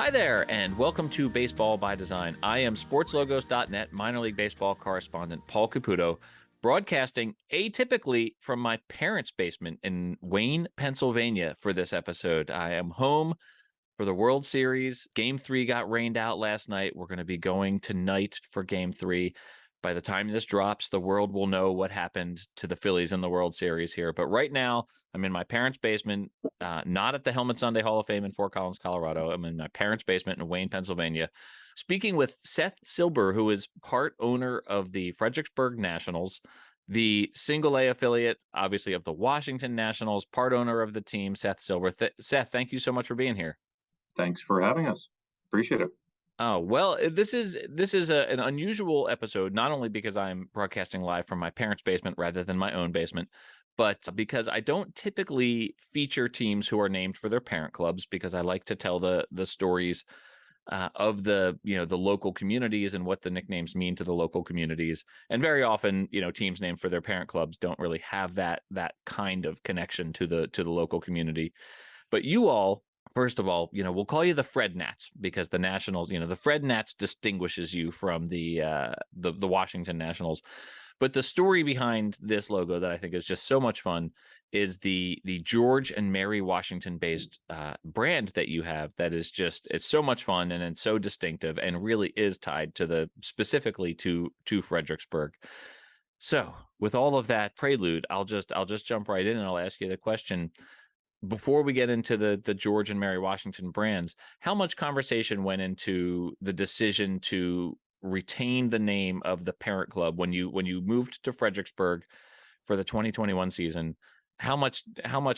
Hi there, and welcome to Baseball by Design. I am SportsLogos.net minor league baseball correspondent Paul Caputo, broadcasting atypically from my parents' basement in Wayne, Pennsylvania for this episode. I am home for the World Series. Game 3 got rained out last night. We're going to be going tonight for Game 3. By the time this drops, the world will know what happened to the Phillies in the World Series here. But right now, I'm in my parents' basement, not at the Helmet Sunday Hall of Fame in Fort Collins, Colorado. I'm in my parents' basement in Wayne, Pennsylvania, speaking with Seth Silber, who is part owner of the Fredericksburg Nationals, the single A affiliate, obviously, of the Washington Nationals, part owner of the team, Seth Silber. Seth, thank you so much for being here. Thanks for having us. Appreciate it. Oh, well, this is an unusual episode, not only because I'm broadcasting live from my parents' basement rather than my own basement, but because I don't typically feature teams who are named for their parent clubs, because I like to tell the stories of the local communities and what the nicknames mean to the local communities. And very often, teams named for their parent clubs don't really have that kind of connection to the local community. But you all, first of all, we'll call you the FredNats, because the Nationals, the FredNats distinguishes you from the Washington Nationals. But the story behind this logo that I think is just so much fun is the George and Mary Washington based brand that you have. That is just, it's so much fun, and it's so distinctive, and really is tied to specifically to Fredericksburg. So with all of that prelude, I'll just jump right in, and I'll ask you the question. Before we get into the George and Mary Washington brands, how much conversation went into the decision to retain the name of the parent club when you moved to Fredericksburg for the 2021 season? How much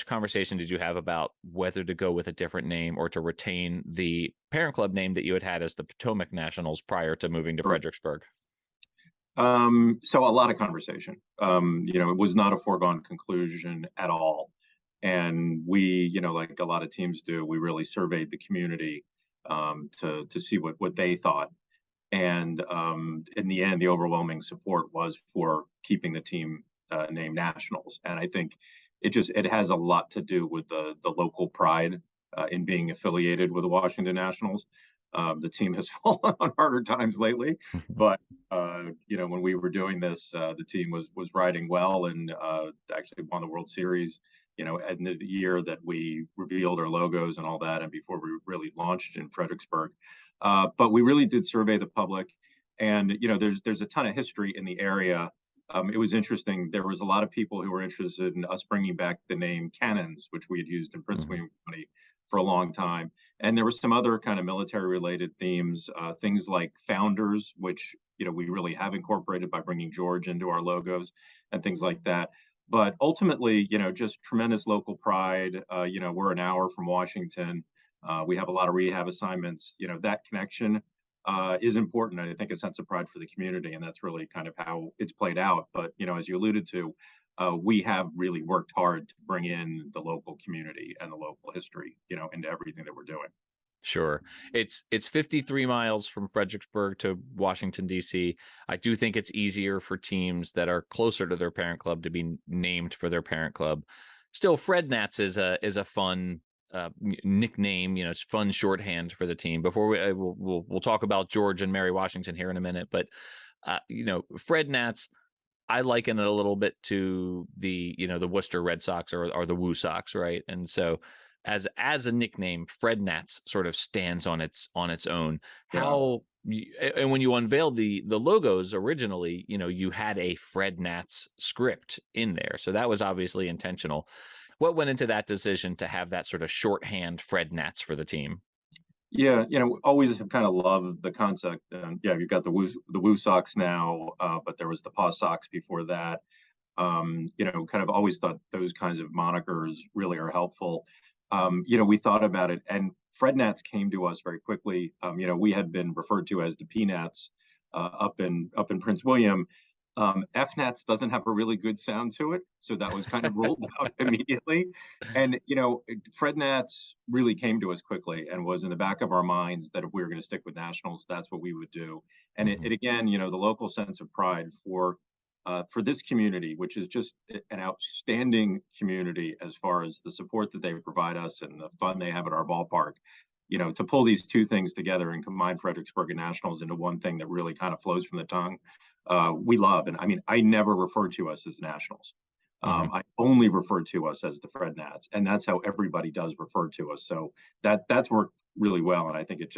conversation did you have about whether to go with a different name or to retain the parent club name that you had as the Potomac Nationals prior to moving to Fredericksburg? So a lot of conversation. It was not a foregone conclusion at all. And we, like a lot of teams do, we really surveyed the community to see what they thought. And in the end, the overwhelming support was for keeping the team named Nationals. And I think it has a lot to do with the local pride in being affiliated with the Washington Nationals. The team has fallen on harder times lately, but when we were doing this, the team was riding well, and actually won the World Series. At the year that we revealed our logos and all that, and before we really launched in Fredericksburg. But we really did survey the public, and there's a ton of history in the area. It was interesting. There was a lot of people who were interested in us bringing back the name Cannons, which we had used in Prince William County for a long time. And there were some other kind of military-related themes, things like founders, which we really have incorporated by bringing George into our logos and things like that. But ultimately, just tremendous local pride. We're an hour from Washington. We have a lot of rehab assignments. That connection is important. And I think a sense of pride for the community. And that's really kind of how it's played out. But, as you alluded to, we have really worked hard to bring in the local community and the local history, into everything that we're doing. Sure. It's 53 miles from Fredericksburg to Washington, D.C. I do think it's easier for teams that are closer to their parent club to be named for their parent club. Still, FredNats is a fun nickname. It's fun shorthand for the team. Before we'll talk about George and Mary Washington here in a minute, but FredNats, I liken it a little bit to the Worcester Red Sox or the Woo Sox, right? And so as a nickname, FredNats sort of stands on its own. Yeah. And when you unveiled the logos originally, you had a FredNats script in there, so that was obviously intentional. What went into that decision to have that sort of shorthand FredNats for the team? Yeah, always have kind of loved the concept. And yeah, you've got the Woo Sox now, but there was the Paw Sox before that. Kind of always thought those kinds of monikers really are helpful. We thought about it, and FredNats came to us very quickly. We had been referred to as the Peanuts up in Prince William. FNats doesn't have a really good sound to it, so that was kind of ruled out immediately. And FredNats really came to us quickly and was in the back of our minds that if we were going to stick with Nationals, that's what we would do. And it again, the local sense of pride for this community, which is just an outstanding community as far as the support that they provide us and the fun they have at our ballpark. to pull these two things together and combine Fredericksburg Nationals into one thing that really kind of flows from the tongue, we love. And I mean, I never refer to us as Nationals. Hmm. I only refer to us as the FredNats, and that's how everybody does refer to us. So that's worked really well, and I think it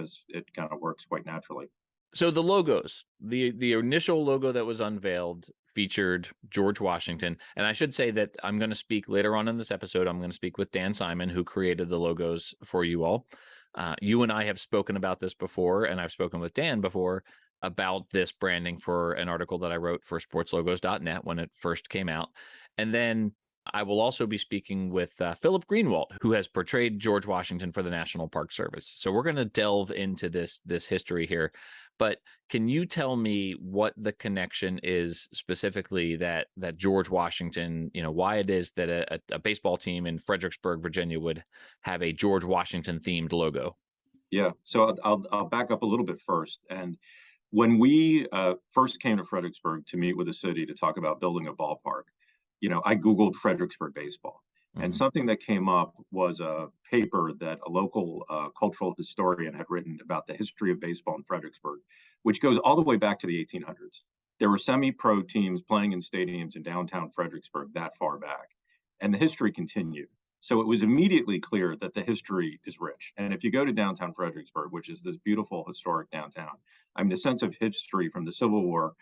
kind of works quite naturally. So the logos, the initial logo that was unveiled featured George Washington, and I should say that I'm going to speak later on in this episode. I'm going to speak with Dan Simon, who created the logos for you all. You and I have spoken about this before, and I've spoken with Dan before about this branding for an article that I wrote for sportslogos.net when it first came out. And then I will also be speaking with Phillip Greenwalt, who has portrayed George Washington for the National Park Service. So we're going to delve into this history here. But can you tell me what the connection is specifically that George Washington, why it is that a baseball team in Fredericksburg, Virginia would have a George Washington themed logo? Yeah, so I'll back up a little bit first. And when we first came to Fredericksburg to meet with the city to talk about building a ballpark, I Googled Fredericksburg baseball. And Hmm. something that came up was a paper that a local cultural historian had written about the history of baseball in Fredericksburg, which goes all the way back to the 1800s. There were semi-pro teams playing in stadiums in downtown Fredericksburg that far back, and the history continued. So it was immediately clear that the history is rich. And if you go to downtown Fredericksburg, which is this beautiful historic downtown, I mean, the sense of history from the Civil War,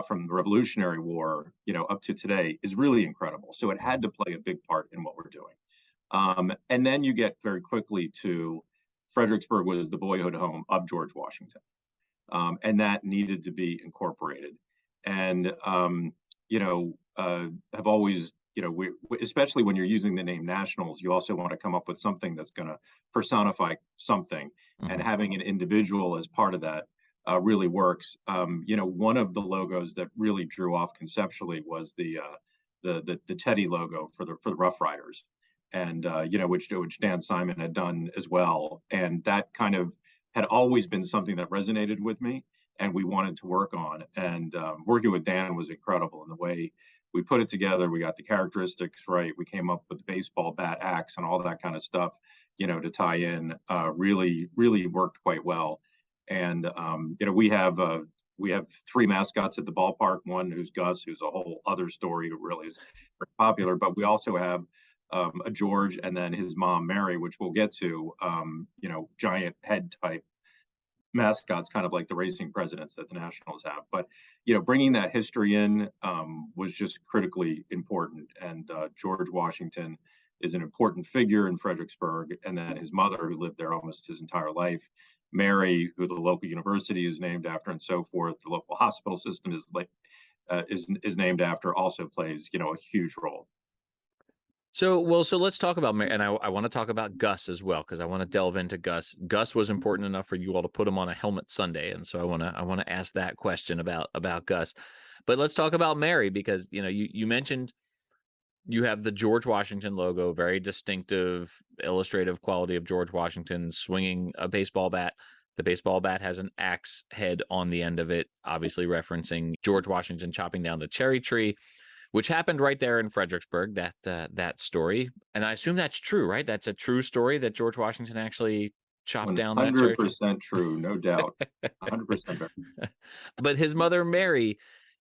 from the Revolutionary War, up to today is really incredible. So it had to play a big part in what we're doing. And then you get very quickly to Fredericksburg was the boyhood home of George Washington, and that needed to be incorporated. And have always, especially when you're using the name Nationals, you also want to come up with something that's going to personify something, and Hmm. having an individual as part of that really works. One of the logos that really drew off conceptually was the Teddy logo for the Rough Riders, and which Dan Simon had done as well, and that kind of had always been something that resonated with me, and we wanted to work on. And working with Dan was incredible in the way we put it together. We got the characteristics right. We came up with the baseball bat axe and all that kind of stuff, to tie in. Really, really worked quite well. And we have three mascots at the ballpark. One who's Gus, who's a whole other story, who really is very popular. But we also have a George, and then his mom Mary, which we'll get to. Giant head type mascots, kind of like the racing presidents that the Nationals have. But bringing that history in was just critically important. And George Washington is an important figure in Fredericksburg, and then his mother, who lived there almost his entire life, Mary, who the local university is named after, and so forth. The local hospital system is named after, also plays a huge role. So let's talk about and I want to talk about Gus as well, because I want to delve into Gus. Gus was important enough for you all to put him on a helmet Sunday, and so I want to ask that question about Gus. But let's talk about Mary, because you mentioned you have the George Washington logo, very distinctive illustrative quality of George Washington swinging a baseball bat. The baseball bat has an axe head on the end of it, obviously referencing George Washington chopping down the cherry tree, which happened right there in Fredericksburg. That story, and I assume that's true, right? That's a true story that George Washington actually chopped down that cherry tree. 100% true, no doubt. 100%. But his mother Mary,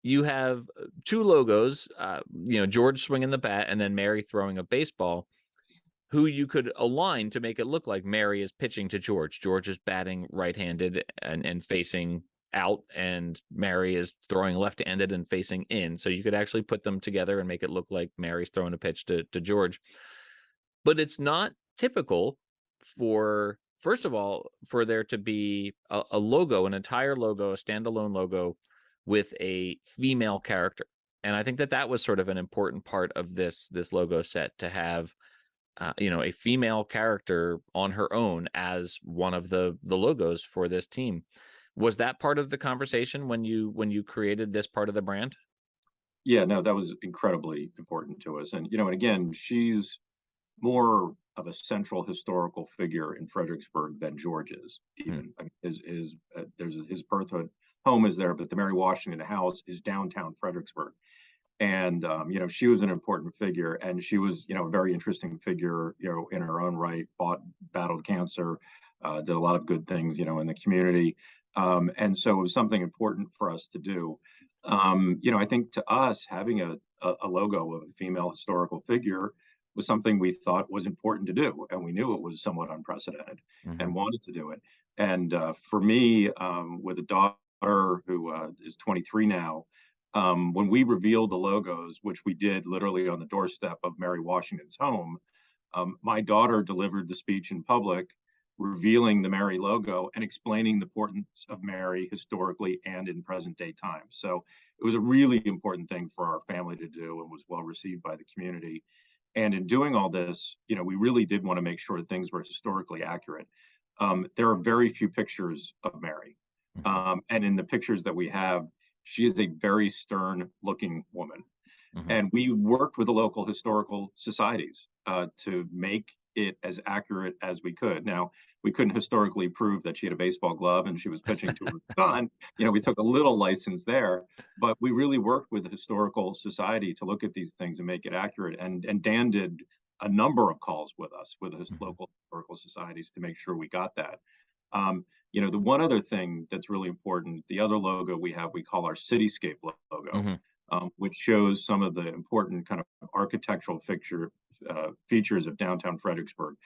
you have two logos, George swinging the bat and then Mary throwing a baseball, who you could align to make it look like Mary is pitching to George. George is batting right-handed and facing out, and Mary is throwing left-handed and facing in. So you could actually put them together and make it look like Mary's throwing a pitch to George. But it's not typical for, first of all, for there to be a logo, an entire logo, a standalone logo with a female character. And I think that was sort of an important part of this logo set, to have a female character on her own as one of the logos for this team. Was that part of the conversation when you created this part of the brand? Yeah, no, that was incredibly important to us. And again, she's more of a central historical figure in Fredericksburg than George is. Hmm. Even I mean, there's his birthhood home is there, but the Mary Washington house is downtown Fredericksburg. And she was an important figure, and she was a very interesting figure in her own right. Battled cancer, did a lot of good things, in the community. And so it was something important for us to do. I think to us, having a logo of a female historical figure was something we thought was important to do. And we knew it was somewhat unprecedented Hmm. and wanted to do it. And for me, with a daughter who is 23 now, when we revealed the logos, which we did literally on the doorstep of Mary Washington's home, my daughter delivered the speech in public, revealing the Mary logo and explaining the importance of Mary historically and in present day times. So it was a really important thing for our family to do and was well received by the community. And in doing all this, we really did want to make sure things were historically accurate. There are very few pictures of Mary. And in the pictures that we have, she is a very stern looking woman. Hmm. And we worked with the local historical societies to make it as accurate as we could. Now, we couldn't historically prove that she had a baseball glove and she was pitching to her son. We took a little license there, but we really worked with the historical society to look at these things and make it accurate. And Dan did a number of calls with us, with the Hmm. local historical societies to make sure we got that. The one other thing that's really important, the other logo we have, we call our cityscape logo, Hmm. which shows some of the important kind of architectural features of downtown Fredericksburg.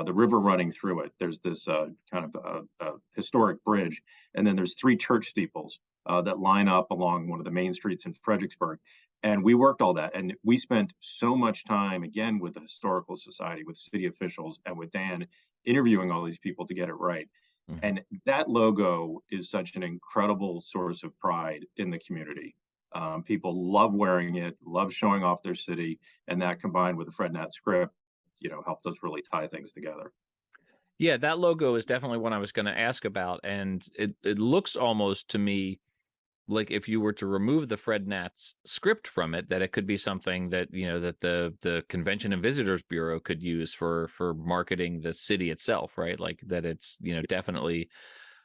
The river running through it. There's this kind of historic bridge, and then there's three church steeples that line up along one of the main streets in Fredericksburg. And we worked all that, and we spent so much time again with the historical society, with city officials, and with Dan interviewing all these people to get it right. Hmm. And that logo is such an incredible source of pride in the community. People love wearing it, love showing off their city, and that combined with the FredNat script, helped us really tie things together. Yeah, that logo is definitely one I was going to ask about, and it looks almost to me like if you were to remove the FredNats script from it, that it could be something that that the Convention and Visitors Bureau could use for marketing the city itself, right? Like that it's definitely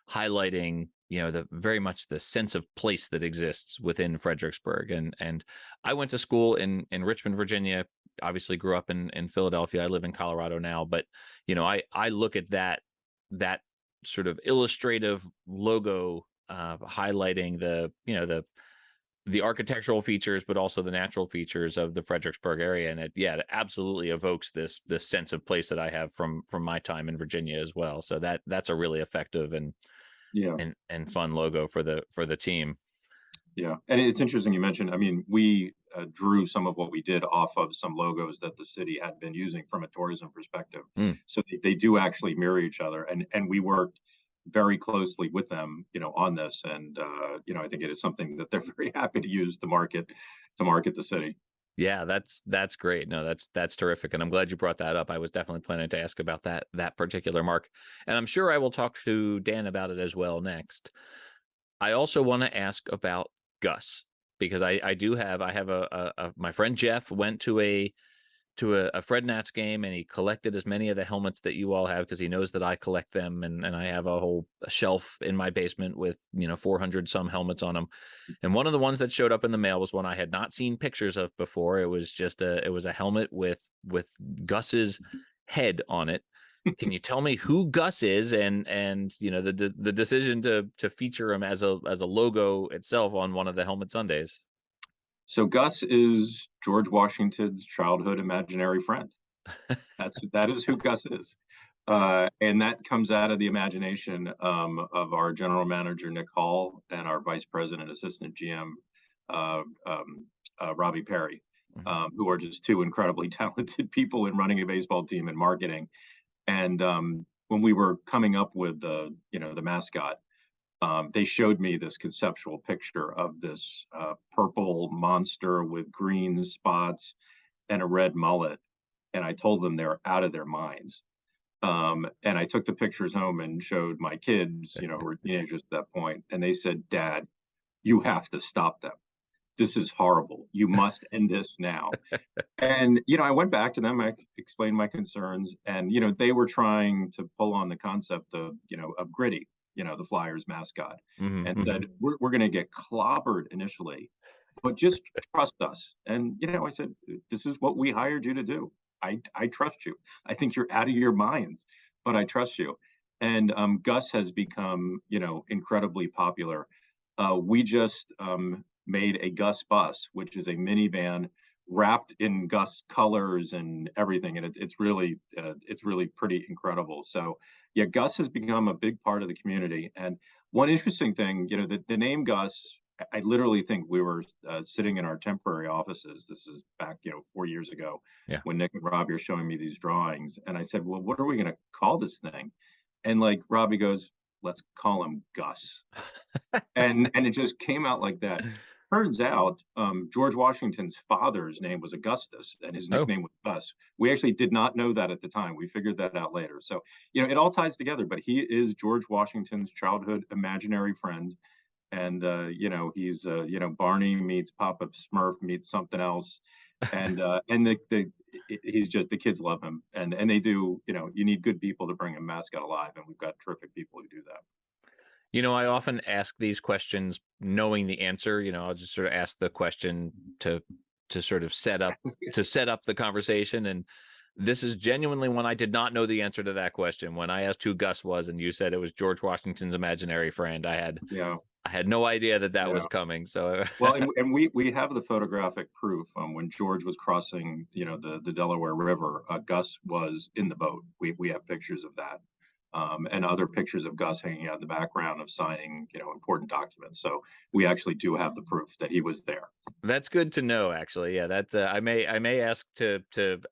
highlighting the very much the sense of place that exists within Fredericksburg. And I went to school in Richmond, Virginia. Obviously, grew up in Philadelphia. I live in Colorado now, but I look at that sort of illustrative logo highlighting the architectural features, but also the natural features of the Fredericksburg area. And it absolutely evokes this sense of place that I have from my time in Virginia as well. So that's a really effective Yeah, and fun logo for the team. yeah. And it's interesting you mentioned, I mean, we drew some of what we did off of some logos that the city had been using from a tourism perspective. Mm. So they do actually mirror each other. And we worked very closely with them, on this. And, I think it is something that they're very happy to use to market the city. Yeah, that's great. No, that's terrific, and I'm glad you brought that up. I was definitely planning to ask about that particular mark, and I'm sure I will talk to Dan about it as well next. I also want to ask about Gus because I have my friend Jeff went to a FredNats game, and he collected as many of the helmets that you all have because he knows that I collect them, and I have a whole shelf in my basement with 400 some helmets on them. And one of the ones that showed up in the mail was one I had not seen pictures of before. It was a helmet with Gus's head on it. Can you tell me who Gus is and the decision to feature him as a logo itself on one of the helmet Sundays? So Gus is George Washington's childhood imaginary friend. That is who Gus is. And that comes out of the imagination of our general manager, Nick Hall, and our vice president, assistant GM, uh, um, Robbie Perry, Mhm. who are just two incredibly talented people in running a baseball team and marketing. And when we were coming up with the mascot, they showed me this conceptual picture of this purple monster with green spots and a red mullet. And I told them they're out of their minds. And I took the pictures home and showed my kids, who were teenagers at that point, and they said, "Dad, you have to stop them. This is horrible. You must end this now." And I went back to them. I explained my concerns, and they were trying to pull on the concept of Gritty, the Flyers mascot, Mhm, and said, mhm. "We're going to get clobbered initially, but just trust us." And I said, "This is what we hired you to do. I trust you. I think you're out of your minds, but I trust you." And Gus has become, incredibly popular. We just made a Gus bus, which is a minivan wrapped in Gus colors and everything, and it's really pretty incredible. So yeah, Gus has become a big part of the community. And one interesting thing, the name Gus. I literally think we were sitting in our temporary offices. This is back, 4 years ago, Yeah. when Nick and Robbie are showing me these drawings, and I said, "Well, what are we going to call this thing?" And like Robbie goes, "Let's call him Gus." And it just came out like that. Turns out, George Washington's father's name was Augustus, and his Oh, nickname was Gus. We actually did not know that at the time. We figured that out later. So, it all ties together. But he is George Washington's childhood imaginary friend, and he's Barney meets Papa Smurf meets something else, and he's just, the kids love him, and they do. You need good people to bring a mascot alive, and we've got terrific people who do that. I often ask these questions knowing the answer. I'll just sort of ask the question to sort of set up the conversation. And this is genuinely when I did not know the answer to that question. When I asked who Gus was, and you said it was George Washington's imaginary friend, Yeah, I had no idea that yeah. was coming. So Well, and we have the photographic proof. When George was crossing, the Delaware River, Gus was in the boat. We have pictures of that, and other pictures of Gus hanging out in the background of signing, important documents. So we actually do have the proof that he was there. that's good to know, actually. Yeah, that I may ask to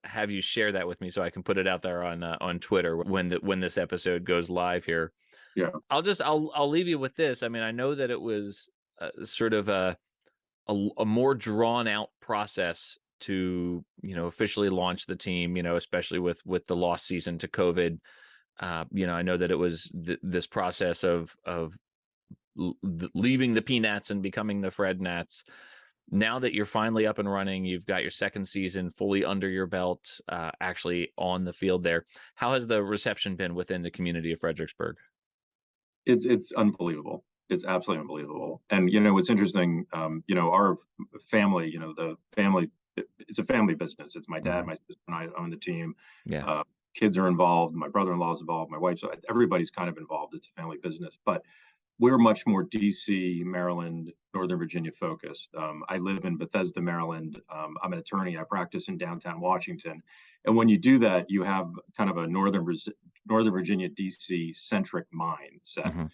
have you share that with me so I can put it out there on Twitter when this episode goes live here. Yeah. I'll leave you with this. I mean, I know that it was sort of a more drawn out process to officially launch the team. Especially with the lost season to COVID. I know that it was this process of leaving the Peanuts and becoming the FredNats. Now that you're finally up and running, you've got your second season fully under your belt, actually on the field there. How has the reception been within the community of Fredericksburg? It's unbelievable. It's absolutely unbelievable. And what's interesting, our family, the family, it's a family business. It's my dad, Mhm. my sister, and I own the team. Yeah. Kids are involved. My brother-in-law is involved. My wife's, everybody's kind of involved. It's a family business, but we're much more DC, Maryland, Northern Virginia focused. I live in Bethesda, Maryland. I'm an attorney. I practice in downtown Washington. And when you do that, you have kind of a Northern Virginia, DC centric mindset. Hmm.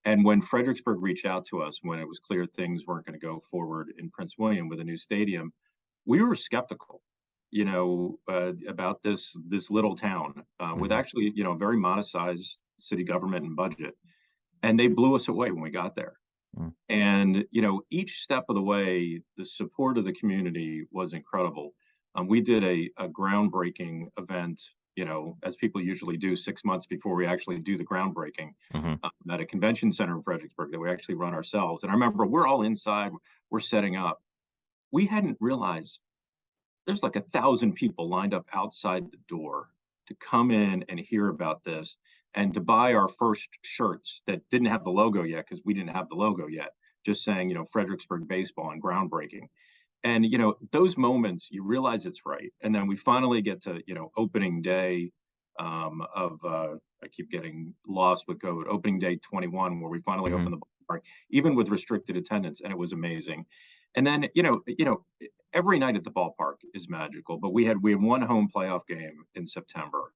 And when Fredericksburg reached out to us, when it was clear things weren't going to go forward in Prince William with a new stadium, we were skeptical, about this little town, with Hmm. actually, very modest sized city government and budget. And they blew us away when we got there. And each step of the way, the support of the community was incredible. We did a groundbreaking event, as people usually do 6 months before we actually do the groundbreaking, Hmm. at a convention center in Fredericksburg that we actually run ourselves. And I remember we're all inside, we're setting up. We hadn't realized there's like 1,000 people lined up outside the door to come in and hear about this and to buy our first shirts that didn't have the logo yet, because we didn't have the logo yet, just saying, Fredericksburg baseball and groundbreaking. And those moments, you realize it's right. And then we finally get to opening day, of I keep getting lost with COVID, opening day 21, where we finally Hmm. opened the ballpark, even with restricted attendance, and it was amazing. And then every night at the ballpark is magical. But we had one home playoff game in September,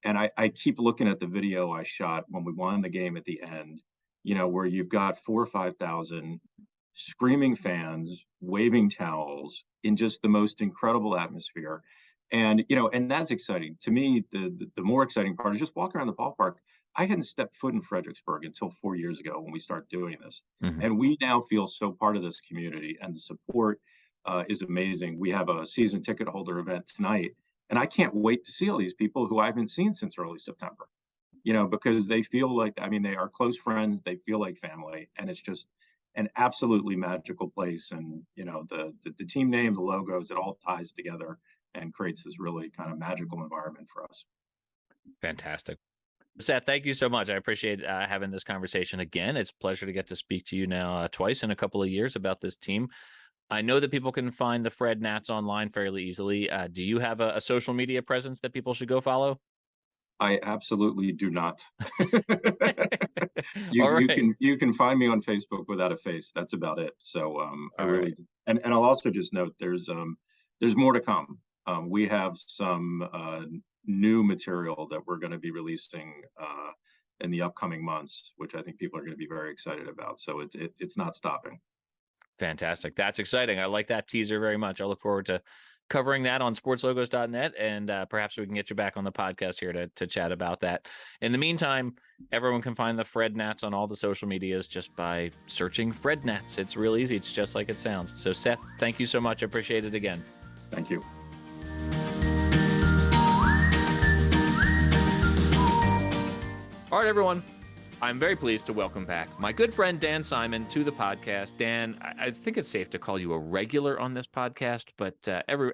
and I keep looking at the video I shot when we won the game at the end, where you've got 4 or 5 thousand screaming fans waving towels in just the most incredible atmosphere. And and that's exciting to me. The more exciting part is just walking around the ballpark. I hadn't stepped foot in Fredericksburg until 4 years ago when we started doing this, Hmm. and we now feel so part of this community, and the support is amazing. We have a season ticket holder event tonight, and I can't wait to see all these people who I haven't seen since early September. Because they feel like, I mean, they are close friends, they feel like family, and it's just an absolutely magical place. And the team name, the logos, it all ties together and creates this really kind of magical environment for us. Fantastic. Seth, thank you so much. I appreciate having this conversation again. It's a pleasure to get to speak to you now twice in a couple of years about this team. I know that people can find the FredNats online fairly easily. Do you have a social media presence that people should go follow? I absolutely do not. All You right. can find me on Facebook without a face. That's about it. So I All right. really, and I'll also just note there's more to come. We have some new material that we're going to be releasing in the upcoming months, which I think people are going to be very excited about. So it's not stopping. Fantastic. That's exciting. I like that teaser very much. I look forward to covering that on sportslogos.net, and perhaps we can get you back on the podcast here to chat about that. In the meantime, everyone can find the FredNats on all the social medias just by searching FredNats. It's real easy. It's just like it sounds. So, Seth, thank you so much. I appreciate it again. Thank you. All right, everyone. I'm very pleased to welcome back my good friend Dan Simon to the podcast. Dan, I think it's safe to call you a regular on this podcast, but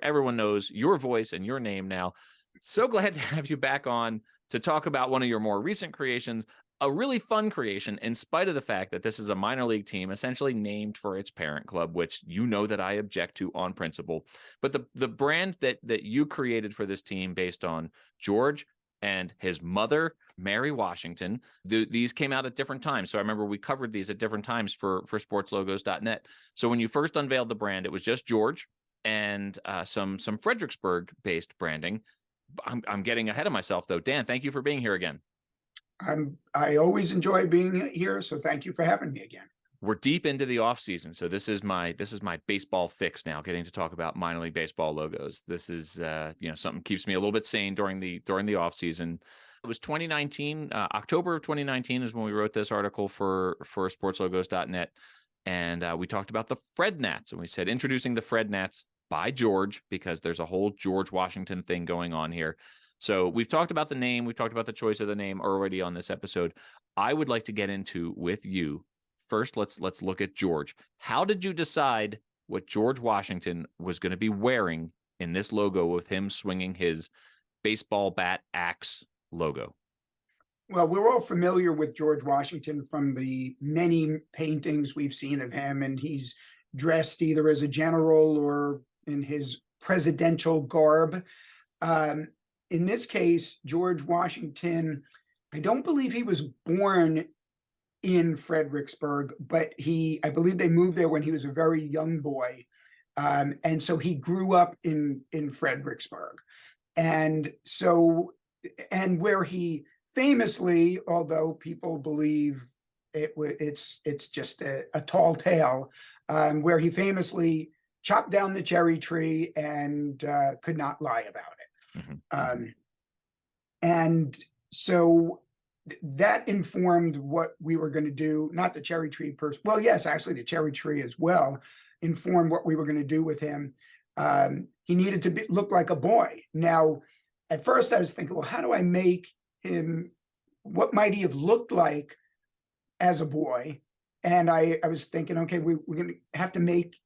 everyone knows your voice and your name now. So glad to have you back on to talk about one of your more recent creations, a really fun creation, in spite of the fact that this is a minor league team essentially named for its parent club, which you know that I object to on principle. But the brand that you created for this team based on George and his mother, Mary Washington. These came out at different times. So I remember we covered these at different times for sportslogos.net. So when you first unveiled the brand, it was just George and some Fredericksburg based branding. I'm getting ahead of myself though. Dan, thank you for being here again. I always enjoy being here, so thank you for having me again. We're deep into the off season, so this is my baseball fix now. Getting to talk about minor league baseball logos. This is something keeps me a little bit sane during the off season. It was 2019, October of 2019 is when we wrote this article for sportslogos.net, and we talked about the FredNats, and we said introducing the FredNats by George because there's a whole George Washington thing going on here. So we've talked about the name, we've talked about the choice of the name already on this episode. I would like to get into with you. First, let's look at George. How did you decide what George Washington was going to be wearing in this logo with him swinging his baseball bat axe logo? Well, we're all familiar with George Washington from the many paintings we've seen of him, and he's dressed either as a general or in his presidential garb. In this case, George Washington, I don't believe he was born in Fredericksburg, but I believe they moved there when he was a very young boy. And so he grew up in Fredericksburg. And where he famously, although people believe it's just a tall tale, where he famously chopped down the cherry tree and could not lie about it. Mm-hmm. And so that informed what we were going to do, not the cherry tree person. Well, yes, actually the cherry tree as well informed what we were going to do with him. He needed to look like a boy. Now, at first I was thinking, well, how do I make him, what might he have looked like as a boy? And I was thinking, okay, we're going to have to make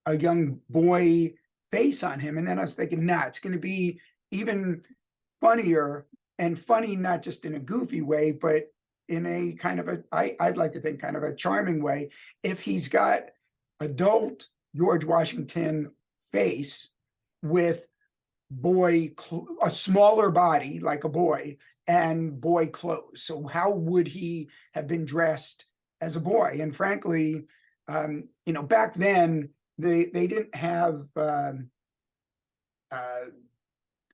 a young boy face on him. And then I was thinking, nah, it's going to be even funnier, and funny not just in a goofy way, but in a kind of I'd like to think kind of a charming way, if he's got adult George Washington face with a smaller body like a boy and boy clothes. So how would he have been dressed as a boy? And frankly, back then they didn't have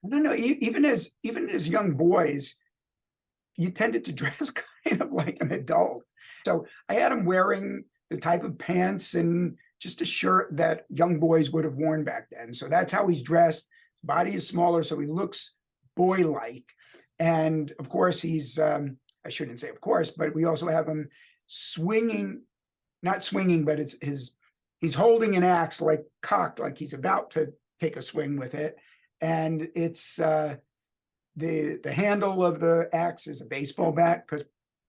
I don't know, even as young boys, you tended to dress kind of like an adult. So I had him wearing the type of pants and just a shirt that young boys would have worn back then. So that's how he's dressed. His body is smaller, so he looks boy-like. And of course, he's, I shouldn't say of course, but we also have him not swinging, but he's holding an axe, like cocked, like he's about to take a swing with it. And it's the handle of the axe is a baseball bat, because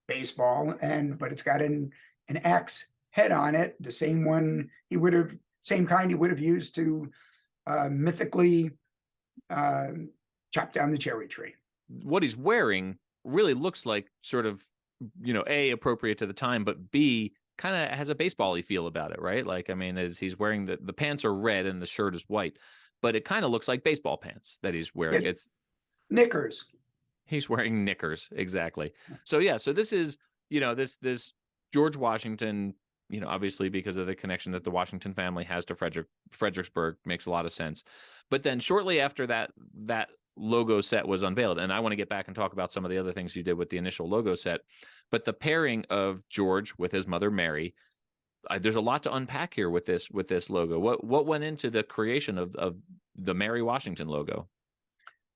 baseball, but it's got an axe head on it, the same kind he would have used to mythically chop down the cherry tree. What he's wearing really looks like sort of, A, appropriate to the time, but B, kind of has a baseball-y feel about it, right? Like, I mean, as he's wearing the pants are red and the shirt is white, but it kind of looks like baseball pants that he's wearing. It's knickers. He's wearing knickers. Exactly. So yeah, so this is, this George Washington, obviously because of the connection that the Washington family has to Fredericksburg, makes a lot of sense. But then shortly after that logo set was unveiled, and I want to get back and talk about some of the other things you did with the initial logo set, but the pairing of George with his mother Mary, there's a lot to unpack here with this logo. What went into the creation of the Mary Washington logo?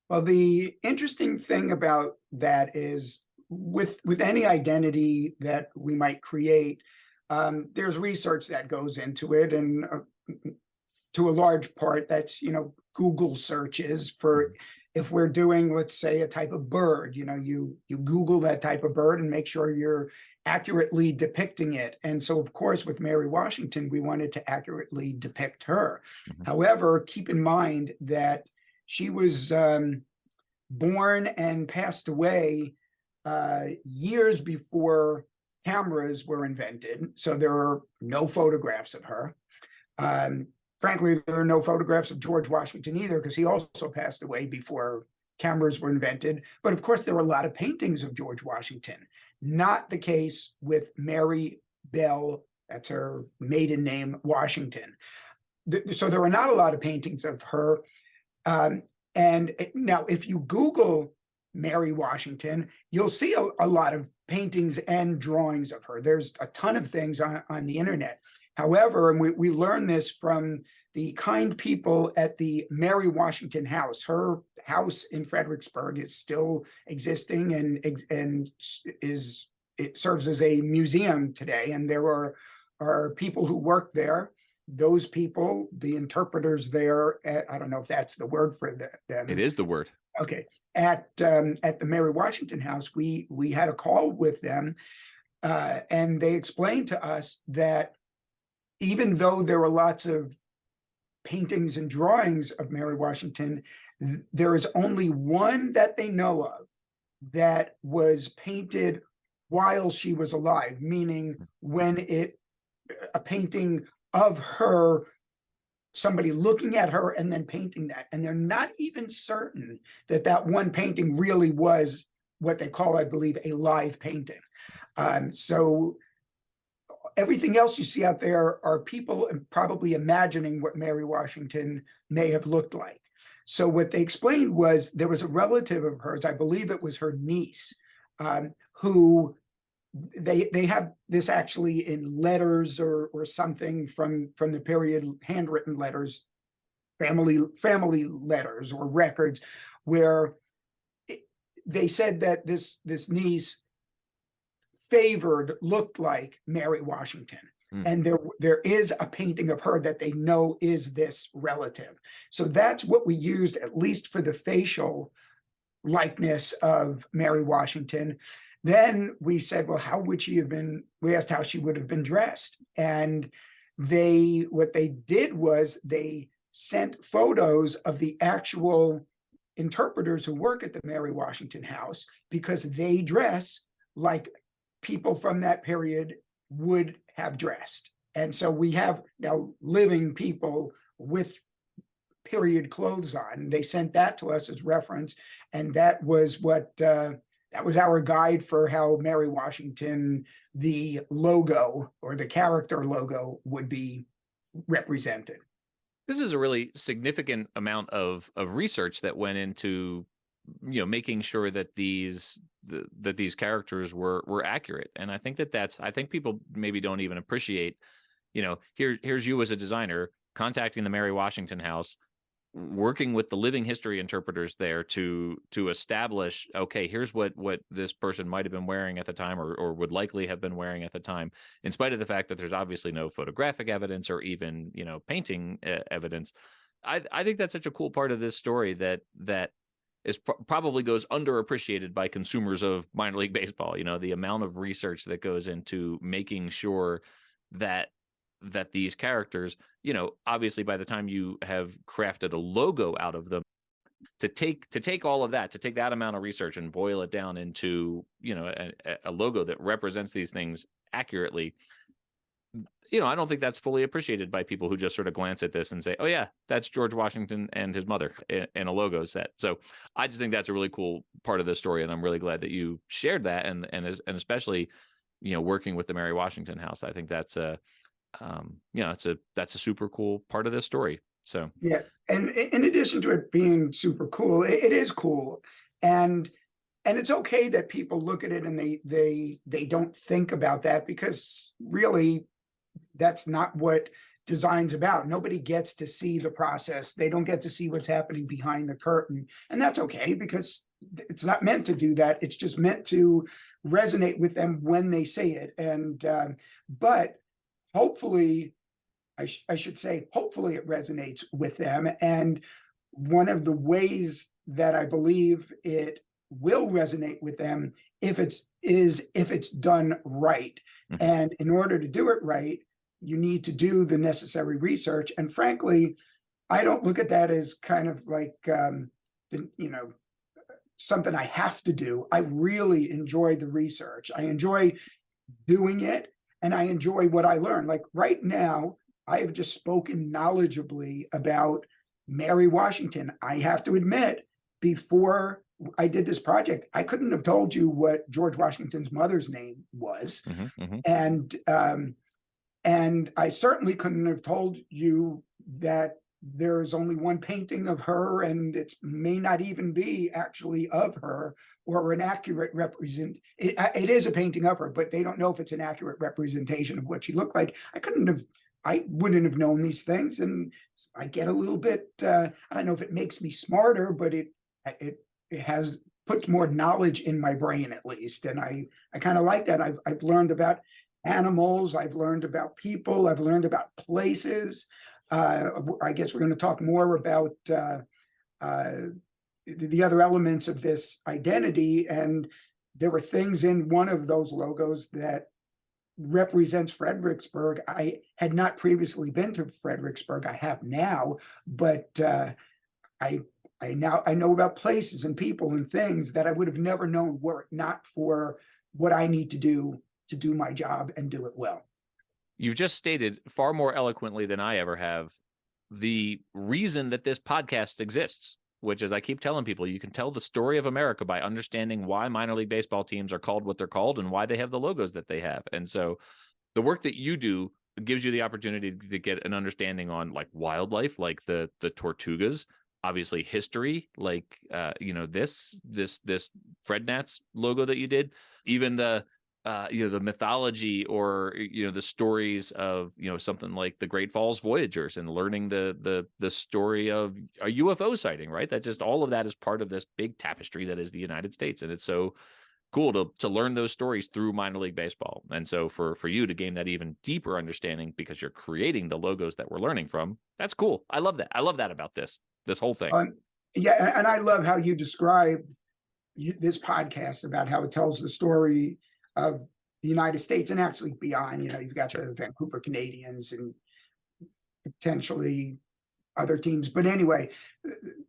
Well, the interesting thing about that is with any identity that we might create, there's research that goes into it, and to a large part, that's Google searches for. If we're doing, let's say, a type of bird, you Google that type of bird and make sure you're accurately depicting it. And so, of course, with Mary Washington, we wanted to accurately depict her. However, keep in mind that she was born and passed away years before cameras were invented. So there are no photographs of her. Frankly, there are no photographs of George Washington either, because he also passed away before cameras were invented. But of course, there were a lot of paintings of George Washington. Not the case with Mary Bell, that's her maiden name, Washington. So there were not a lot of paintings of her. And now, if you Google Mary Washington, you'll see a lot of paintings and drawings of her. There's a ton of things on the internet. However, and we learned this from the kind people at the Mary Washington House. Her house in Fredericksburg is still existing and it serves as a museum today. And there are people who work there. Those people, the interpreters there, I don't know if that's the word for them. It is the word. Okay. At the Mary Washington House, we had a call with them, and they explained to us that even though there were lots of paintings and drawings of Mary Washington, there is only one that they know of that was painted while she was alive, meaning when a painting of her, somebody looking at her and then painting that. And they're not even certain that one painting really was what they call, I believe, a live painting. So everything else you see out there are people probably imagining what Mary Washington may have looked like. So what they explained was there was a relative of hers, I believe it was her niece, who they have this actually in letters or something from the period, handwritten letters, family letters or records, where they said that this niece looked like Mary Washington. And there is a painting of her that they know is this relative. So that's what we used, at least for the facial likeness of Mary Washington. Then we said, well, how would she have been? We asked how she would have been dressed. And what they did was they sent photos of the actual interpreters who work at the Mary Washington House, because they dress like people from that period would have dressed. And so we have now living people with period clothes on. They sent that to us as reference, and that was that was our guide for how Mary Washington, the logo or the character logo, would be represented. This is a really significant amount of research that went into making sure that these characters were accurate. And I think I think people maybe don't even appreciate, here's you as a designer contacting the Mary Washington House, working with the living history interpreters there to establish, okay, here's what this person might have been wearing at the time, or would likely have been wearing at the time, in spite of the fact that there's obviously no photographic evidence or even painting evidence. I think that's such a cool part of this story that is probably goes underappreciated by consumers of minor league baseball. The amount of research that goes into making sure that these characters, obviously by the time you have crafted a logo out of them, to take all of that, to take that amount of research and boil it down into, a logo that represents these things accurately, I don't think that's fully appreciated by people who just sort of glance at this and say, oh yeah, that's George Washington and his mother in a logo set. So I just think that's a really cool part of this story. And I'm really glad that you shared that. And especially, working with the Mary Washington House, I think that's that's a super cool part of this story. So, yeah. And in addition to it being super cool, it is cool. And it's okay that people look at it and they don't think about that, because really that's not what design's about. Nobody gets to see the process. They don't get to see what's happening behind the curtain. And that's okay, because it's not meant to do that. It's just meant to resonate with them when they say it. And but hopefully, I should say, hopefully it resonates with them. And one of the ways that I believe it will resonate with them if it's done right. Mhm. And in order to do it right, you need to do the necessary research. And frankly, I don't look at that as kind of like something I have to do. I really enjoy the research. I enjoy doing it, and I enjoy what I learn. Like right now, I have just spoken knowledgeably about Mary Washington. I have to admit, before I did this project, I couldn't have told you what George Washington's mother's name was. And I certainly couldn't have told you that there's only one painting of her, and it may not even be actually of her or an accurate it is a painting of her, but they don't know if it's an accurate representation of what she looked like. I wouldn't have known these things. And I get a little bit, I don't know if it makes me smarter, but it puts more knowledge in my brain, at least. And I kind of like that. I've learned about animals, I've learned about people, I've learned about places. I guess we're going to talk more about the other elements of this identity. And there were things in one of those logos that represents Fredericksburg. I had not previously been to Fredericksburg. I have now, but I know about places and people and things that I would have never known were it not for what I need to do my job and do it well. You've just stated far more eloquently than I ever have the reason that this podcast exists, which is, I keep telling people, you can tell the story of America by understanding why minor league baseball teams are called what they're called and why they have the logos that they have. And so the work that you do gives you the opportunity to get an understanding on like wildlife, like the Tortugas, obviously history, like this FredNats logo that you did, even the mythology, or the stories of something like the Great Falls Voyagers, and learning the story of a UFO sighting, right? That just, all of that is part of this big tapestry that is the United States. And it's so cool to learn those stories through minor league baseball. And so for you to gain that even deeper understanding because you're creating the logos that we're learning from, that's cool. I love that. I love that about this whole thing. Yeah, and I love how you describe this podcast, about how it tells the story of the United States and actually beyond. You've got the Vancouver Canadians and potentially other teams, but anyway,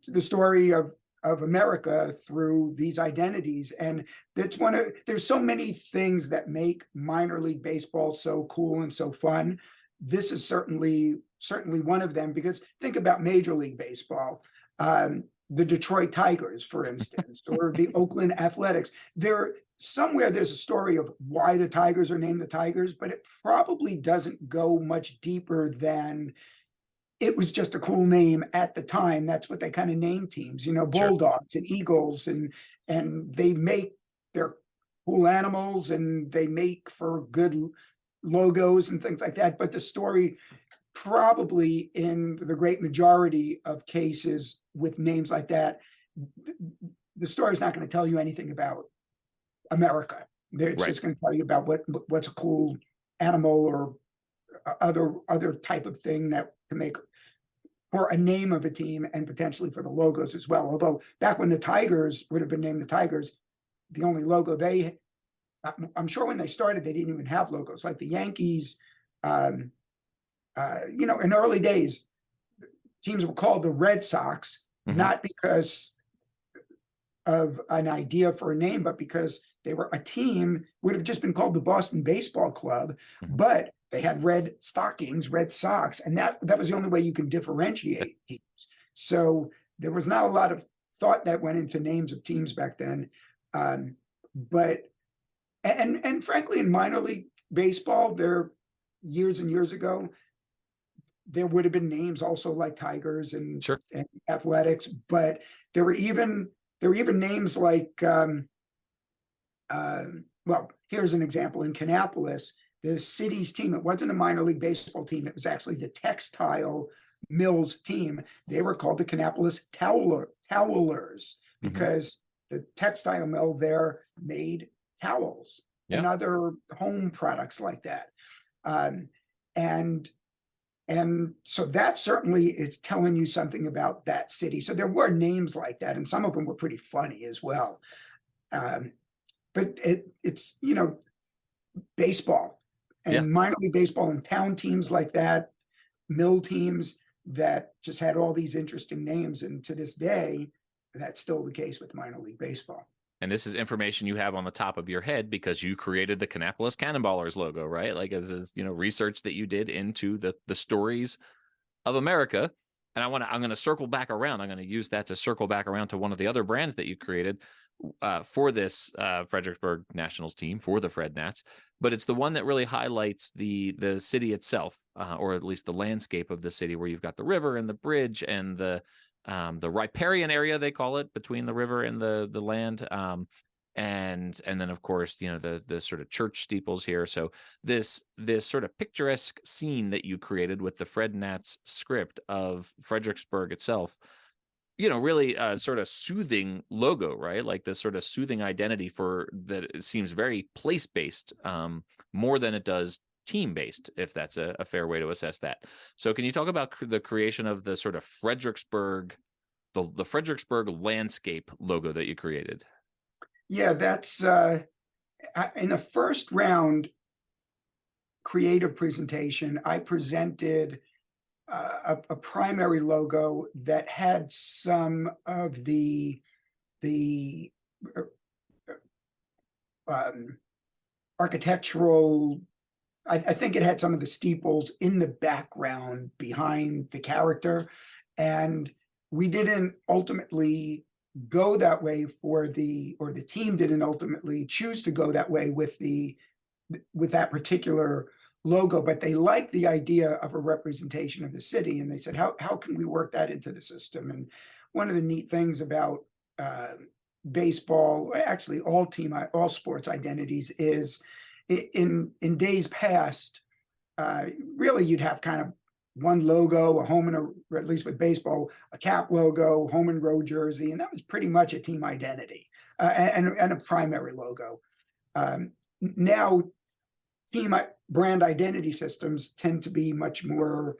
the story of America through these identities. And there's so many things that make minor league baseball so cool and so fun. This is certainly one of them, because think about Major League Baseball, the Detroit Tigers, for instance, or the Oakland Athletics. There's a story of why the Tigers are named the Tigers, but it probably doesn't go much deeper than it was just a cool name at the time. That's what they kind of name teams, Bulldogs and Eagles, and they make their cool animals and they make for good logos and things like that. But the story, probably in the great majority of cases with names like that, the story is not going to tell you anything about America. It's just going to tell you about what's a cool animal or other type of thing that to make for a name of a team, and potentially for the logos as well. Although back when the Tigers would have been named the Tigers, the only logo I'm sure when they started, they didn't even have logos. Like the Yankees, in early days, teams were called the Red Sox, not because of an idea for a name, but because they were a team, would have just been called the Boston Baseball Club, but they had red stockings, red socks, and that was the only way you could differentiate teams. So there was not a lot of thought that went into names of teams back then. But frankly, in minor league baseball, there years and years ago, there would have been names also like Tigers and, Sure. and Athletics, but there were even names like well, here's an example. In Kannapolis, the city's team, it wasn't a minor league baseball team, it was actually the textile mills team. They were called the Kannapolis Towelers because the textile mill there made towels and other home products like that. And so that certainly is telling you something about that city. So there were names like that, and some of them were pretty funny as well. But it's, you know, baseball and minor league baseball and town teams like that, mill teams that just had all these interesting names. And to this day, that's still the case with minor league baseball. And this is information you have on the top of your head because you created the Kannapolis Cannonballers logo, right? Like this is, you know, research that you did into the stories of America. And I'm going to circle back around. I'm going to use that to circle back around to one of the other brands that you created for this Fredericksburg Nationals team, for the FredNats. But it's the one that really highlights the city itself, or at least the landscape of the city, where you've got the river and the bridge and the riparian area, they call it, between the river and the land. And then of course, you know, the sort of church steeples here. So this sort of picturesque scene that you created with the FredNats script of Fredericksburg itself, you know, really sort of soothing logo, right? Like this sort of soothing identity for that. It seems very place-based, more than it does team-based, if that's a fair way to assess that. So can you talk about the creation of the sort of Fredericksburg, the Fredericksburg landscape logo that you created? Yeah, that's in the first round creative presentation, I presented a primary logo that had some of the architectural. I think it had some of the steeples in the background behind the character, and we didn't ultimately go that way or the team didn't ultimately choose to go that way with that particular logo, but they liked the idea of a representation of the city, and they said, how can we work that into the system? And one of the neat things about baseball, actually all sports identities, is in days past, really you'd have kind of one logo, a home and or at least with baseball, a cap logo, home and road jersey, and that was pretty much a team identity and a primary logo. Now, team brand identity systems tend to be much more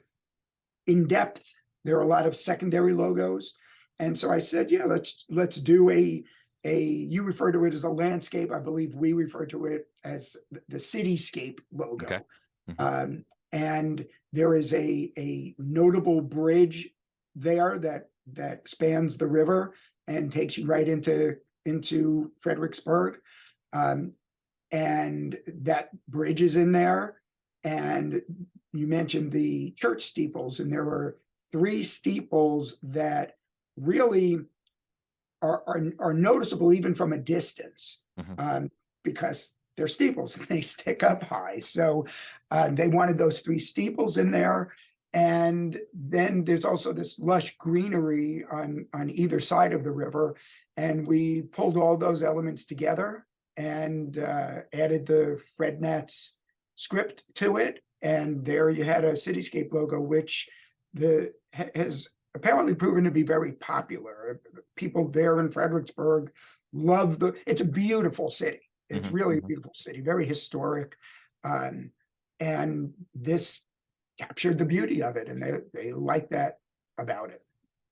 in depth. There are a lot of secondary logos, and so I said, yeah, let's do a you refer to it as a landscape. I believe we refer to it as the cityscape logo. Okay. And there is a notable bridge there that spans the river and takes you right into Fredericksburg. And that bridge is in there. And you mentioned the church steeples, and there were 3 steeples that really are noticeable even from a distance, because they're steeples and they stick up high. So they wanted those 3 steeples in there. And then there's also this lush greenery on either side of the river. And we pulled all those elements together and added the FredNats script to it. And there you had a cityscape logo, which has apparently proven to be very popular. People there in Fredericksburg love it's a beautiful city. It's really a beautiful city, very historic. And this captured the beauty of it, and they like that about it.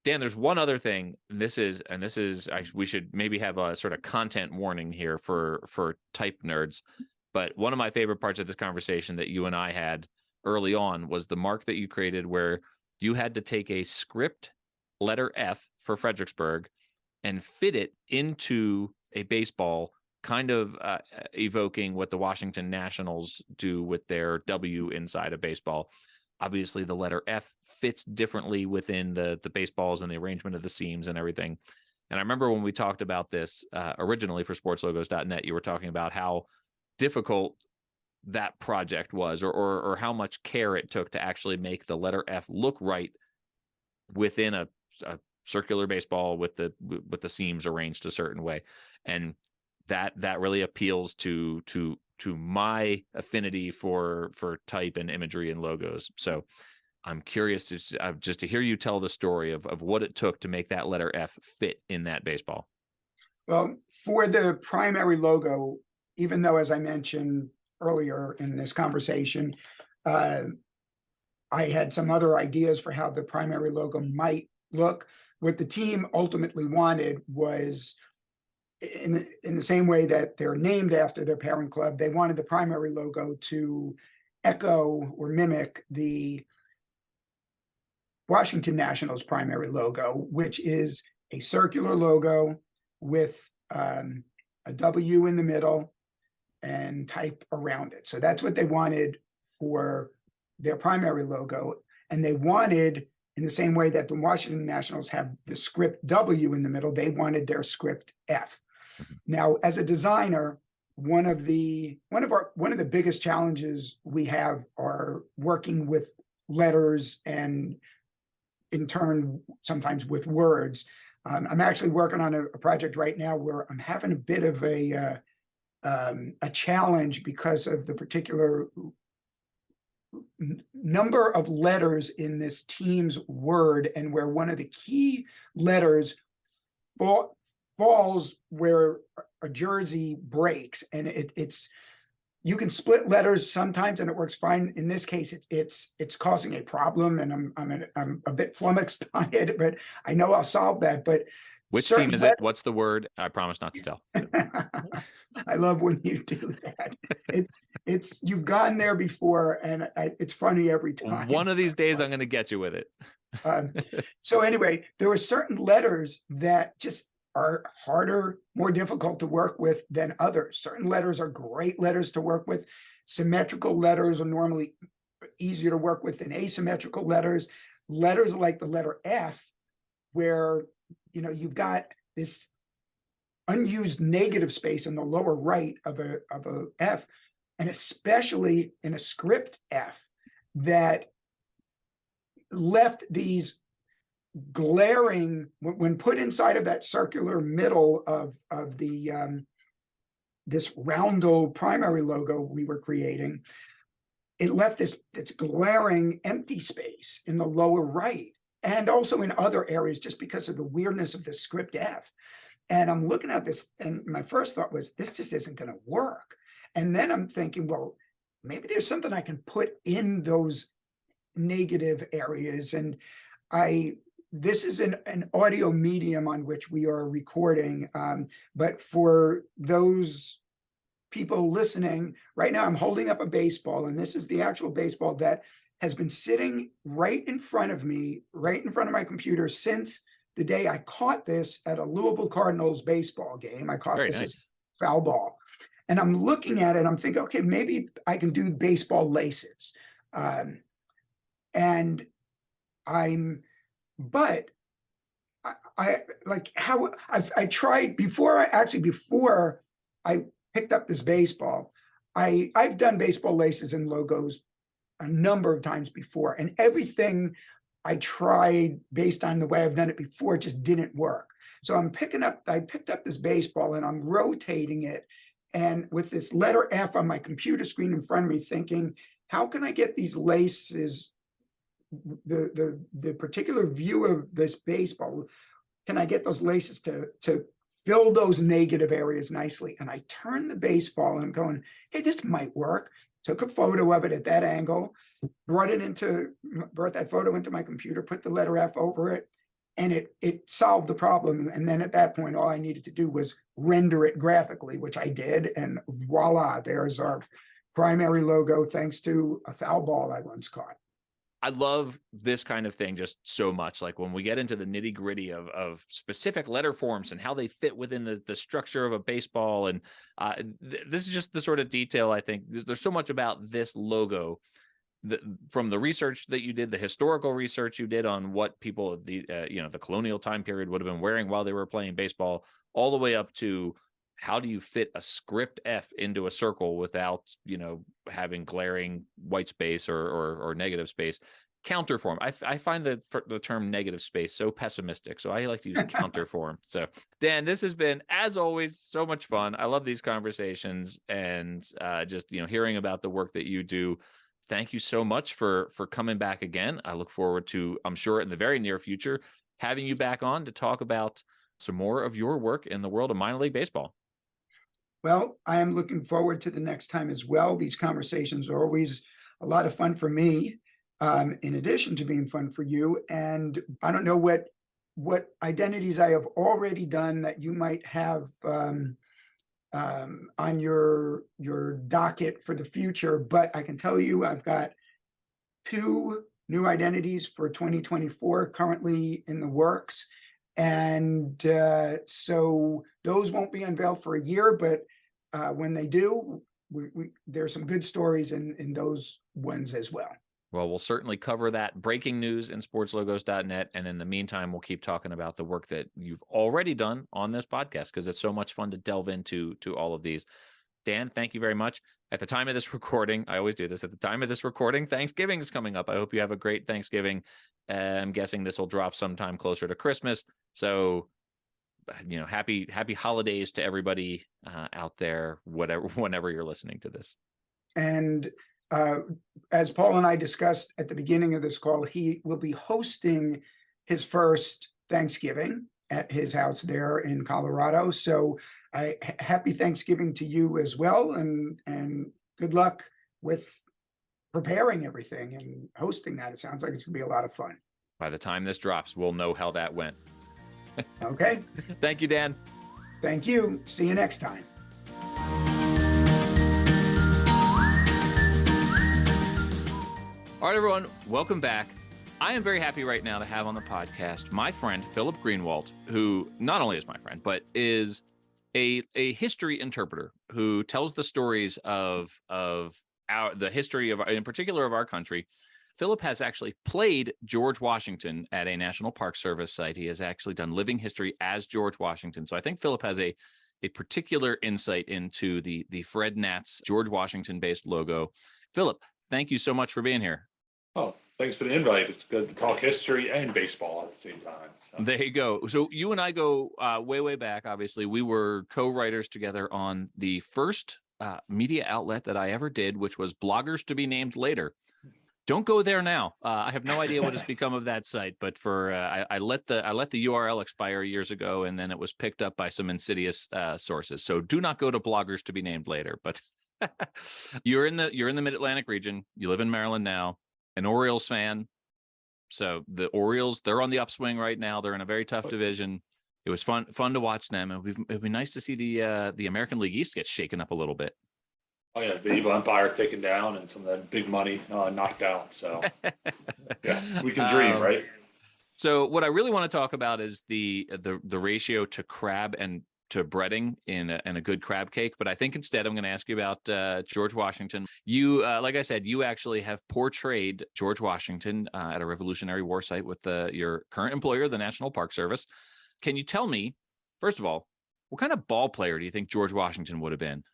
Dan, there's one other thing. This is we should maybe have a sort of content warning here for type nerds. But one of my favorite parts of this conversation that you and I had early on was the mark that you created, where you had to take a script letter F for Fredericksburg and fit it into a baseball, kind of evoking what the Washington Nationals do with their W inside a baseball. Obviously, the letter F fits differently within the baseballs and the arrangement of the seams and everything. And I remember when we talked about this originally for sportslogos.net, you were talking about how difficult that project was, or how much care it took to actually make the letter F look right within a circular baseball with the seams arranged a certain way. And that really appeals to my affinity for type and imagery and logos. So I'm curious to just to hear you tell the story of what it took to make that letter F fit in that baseball. Well, for the primary logo, even though, as I mentioned earlier in this conversation, I had some other ideas for how the primary logo might look. What the team ultimately wanted was, in the same way that they're named after their parent club, they wanted the primary logo to echo or mimic the Washington Nationals primary logo, which is a circular logo with a W in the middle and type around it. So that's what they wanted for their primary logo. And they wanted, in the same way that the Washington Nationals have the script W in the middle, they wanted their script F. Now, as a designer, one of the biggest challenges we have are working with letters and, in turn, sometimes with words. I'm actually working on a project right now where I'm having a bit of a challenge because of the particular number of letters in this team's word, and where one of the key letters falls where a jersey breaks, and it's you can split letters sometimes and it works fine. In this case, it's causing a problem, and I'm a bit flummoxed by it, but I know I'll solve that. But which team is it? What's the word? I promise not to tell. I love when you do that. It's you've gone there before, and it's funny every time. One of these days, I'm going to get you with it. So anyway, there were certain letters that just are harder, more difficult to work with than others. Certain letters are great letters to work with. Symmetrical letters are normally easier to work with than asymmetrical letters. Letters like the letter F, where you've got this unused negative space in the lower right of a F, and especially in a script F that left these glaring, when put inside of that circular middle of the this roundel primary logo we were creating, it left this glaring empty space in the lower right, and also in other areas, just because of the weirdness of the script F. And I'm looking at this, and my first thought was, this just isn't going to work. And then I'm thinking, well, maybe there's something I can put in those negative areas. And this is an audio medium on which we are recording. But for those people listening right now, I'm holding up a baseball, and this is the actual baseball that has been sitting right in front of me, right in front of my computer, since the day I caught this at a Louisville Cardinals baseball game. I caught this as foul ball. And I'm looking at it, I'm thinking, okay, maybe I can do baseball laces. But I like how I tried before I picked up this baseball. I've done baseball laces and logos a number of times before, and everything I tried based on the way I've done it before just didn't work. So I picked up this baseball and I'm rotating it, and with this letter F on my computer screen in front of me, thinking, how can I get these laces, the particular view of this baseball, can I get those laces to fill those negative areas nicely? And I turned the baseball and I'm going, hey, this might work. Took a photo of it at that angle, brought that photo into my computer, put the letter F over it, and it solved the problem. And then at that point, all I needed to do was render it graphically, which I did, and voila, there's our primary logo, thanks to a foul ball I once caught. I love this kind of thing just so much. Like when we get into the nitty gritty of specific letter forms and how they fit within the structure of a baseball. And this is just the sort of detail. I think there's so much about this logo from the research that you did, the historical research you did on what people of the, the colonial time period would have been wearing while they were playing baseball, all the way up to how do you fit a script F into a circle without, having glaring white space or negative space. Counter form. I find the term negative space so pessimistic. So I like to use counter form. So Dan, this has been, as always, so much fun. I love these conversations and just, hearing about the work that you do. Thank you so much for coming back again. I look forward to, I'm sure in the very near future, having you back on to talk about some more of your work in the world of minor league baseball. Well, I am looking forward to the next time as well. These conversations are always a lot of fun for me, in addition to being fun for you. And I don't know what identities I have already done that you might have on your docket for the future, but I can tell you I've got 2 new identities for 2024 currently in the works. And so those won't be unveiled for a year, but when they do, there's some good stories in those ones as well. Well, we'll certainly cover that breaking news in sportslogos.net. And in the meantime, we'll keep talking about the work that you've already done on this podcast, because it's so much fun to delve into all of these. Dan, thank you very much. At the time of this recording, I always do this. At the time of this recording, Thanksgiving is coming up. I hope you have a great Thanksgiving. I'm guessing this will drop sometime closer to Christmas. So, happy holidays to everybody out there, whenever you're listening to this. And as Paul and I discussed at the beginning of this call, he will be hosting his first Thanksgiving at his house there in Colorado. So happy Thanksgiving to you as well. And good luck with preparing everything and hosting that. It sounds like it's gonna be a lot of fun. By the time this drops, we'll know how that went. Okay. Thank you, Dan. Thank you. See you next time. All right, everyone, welcome back. I am very happy right now to have on the podcast my friend, Phillip Greenwalt, who not only is my friend, but is a history interpreter who tells the stories of the history of, in particular, of our country. Phillip has actually played George Washington at a National Park Service site. He has actually done living history as George Washington. So I think Phillip has a particular insight into the FredNats George Washington-based logo. Phillip, thank you so much for being here. Oh, thanks for the invite. It's good to talk history and baseball at the same time. So. There you go. So you and I go way back. Obviously, we were co-writers together on the first media outlet that I ever did, which was Bloggers to be Named Later. Don't go there now. I have no idea what has become of that site, but for I let the URL expire years ago, and then it was picked up by some insidious sources. So do not go to Bloggers to be Named Later. But you're in the Mid-Atlantic region. You live in Maryland now. An Orioles fan. So the Orioles, they're on the upswing right now. They're in a very tough division. It was fun to watch them. It'd be nice to see the American League East get shaken up a little bit. Oh yeah, the evil empire taken down and some of that big money knocked out. So yeah, we can dream, right? So what I really want to talk about is the ratio to crab and to breading in a good crab cake. But I think instead I'm going to ask you about George Washington. You, like I said, you actually have portrayed George Washington at a Revolutionary War site with your current employer, the National Park Service. Can you tell me, first of all, what kind of ball player do you think George Washington would have been?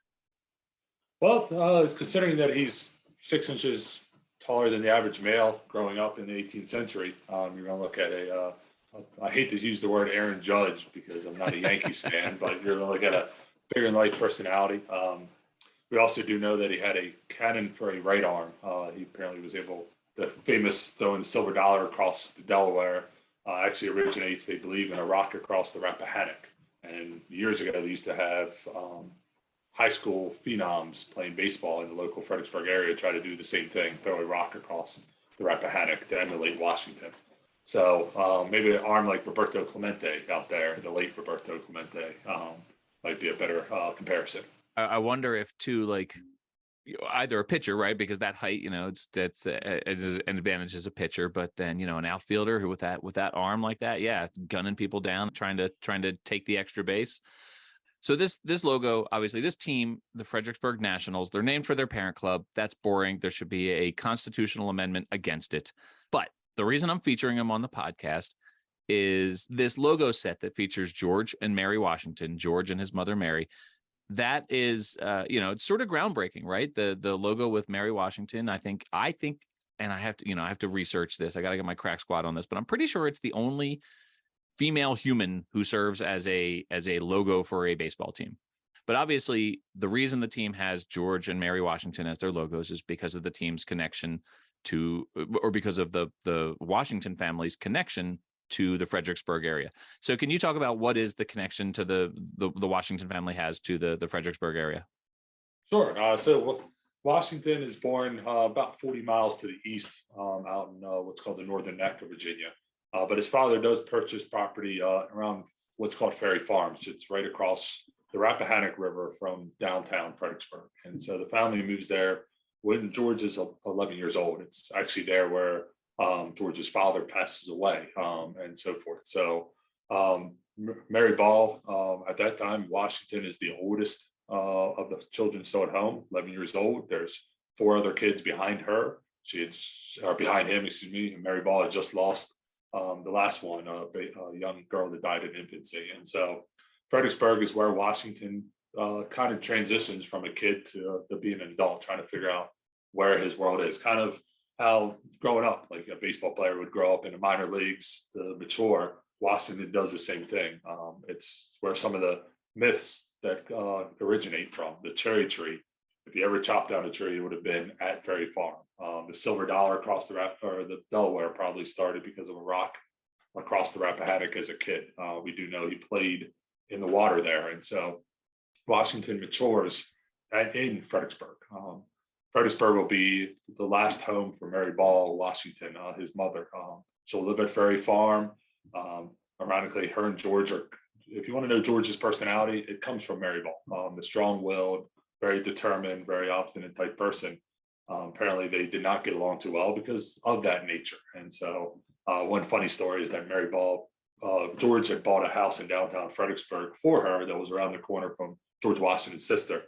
Well, considering that he's 6 inches taller than the average male growing up in the 18th century, you're going to look at I hate to use the word Aaron Judge because I'm not a Yankees fan, but you're going to look at a bigger than life personality. We also do know that he had a cannon for a right arm. He apparently was able, the famous throwing the silver dollar across the Delaware actually originates, they believe, in a rock across the Rappahannock. And years ago, they used to have high school phenoms playing baseball in the local Fredericksburg area try to do the same thing, throw a rock across the Rappahannock to emulate Washington. So maybe an arm like Roberto Clemente out there, the late Roberto Clemente, might be a better comparison. I wonder if too, like either a pitcher, right? Because that height, that's an advantage as a pitcher. But then, an outfielder who with that arm like that, yeah, gunning people down, trying to take the extra base. So this logo, obviously, this team, the Fredericksburg Nationals, they're named for their parent club. That's boring. There should be a constitutional amendment against it. But the reason I'm featuring them on the podcast is this logo set that features George and Mary Washington, George and his mother Mary. That is, it's sort of groundbreaking, right? The logo with Mary Washington. I think, and I have to research this. I got to get my crack squad on this, but I'm pretty sure it's the only female human who serves as a logo for a baseball team. But obviously, the reason the team has George and Mary Washington as their logos is because of the team's connection to, or because of the Washington family's connection to the Fredericksburg area. So can you talk about what is the connection to the Washington family has to the Fredericksburg area? Sure. So Washington is born about 40 miles to the east, out in what's called the Northern Neck of Virginia. But his father does purchase property around what's called Ferry Farms. It's right across the Rappahannock River from downtown Fredericksburg. And so the family moves there when George is 11 years old. It's actually there where George's father passes away, and so forth. So Mary Ball, at that time, Washington is the oldest of the children still at home, 11 years old. There's 4 other kids behind her. Behind him, excuse me. And Mary Ball had just lost the last one, a young girl that died in infancy. And so Fredericksburg is where Washington kind of transitions from a kid to being an adult, trying to figure out where his world is. Kind of how growing up, like a baseball player would grow up in the minor leagues to mature. Washington does the same thing. It's where some of the myths that originate from. The cherry tree. If you ever chopped down a tree, it would have been at Ferry Farm. The silver dollar across the Delaware probably started because of a rock across the Rappahannock as a kid. We do know he played in the water there. And so Washington matures in Fredericksburg. Fredericksburg will be the last home for Mary Ball Washington, his mother. She'll live at Ferry Farm. Ironically, her and George are, if you want to know George's personality, it comes from Mary Ball, the strong-willed, very determined, very obstinate type person. Apparently, they did not get along too well because of that nature. And so one funny story is that Mary Ball, George had bought a house in downtown Fredericksburg for her that was around the corner from George Washington's sister,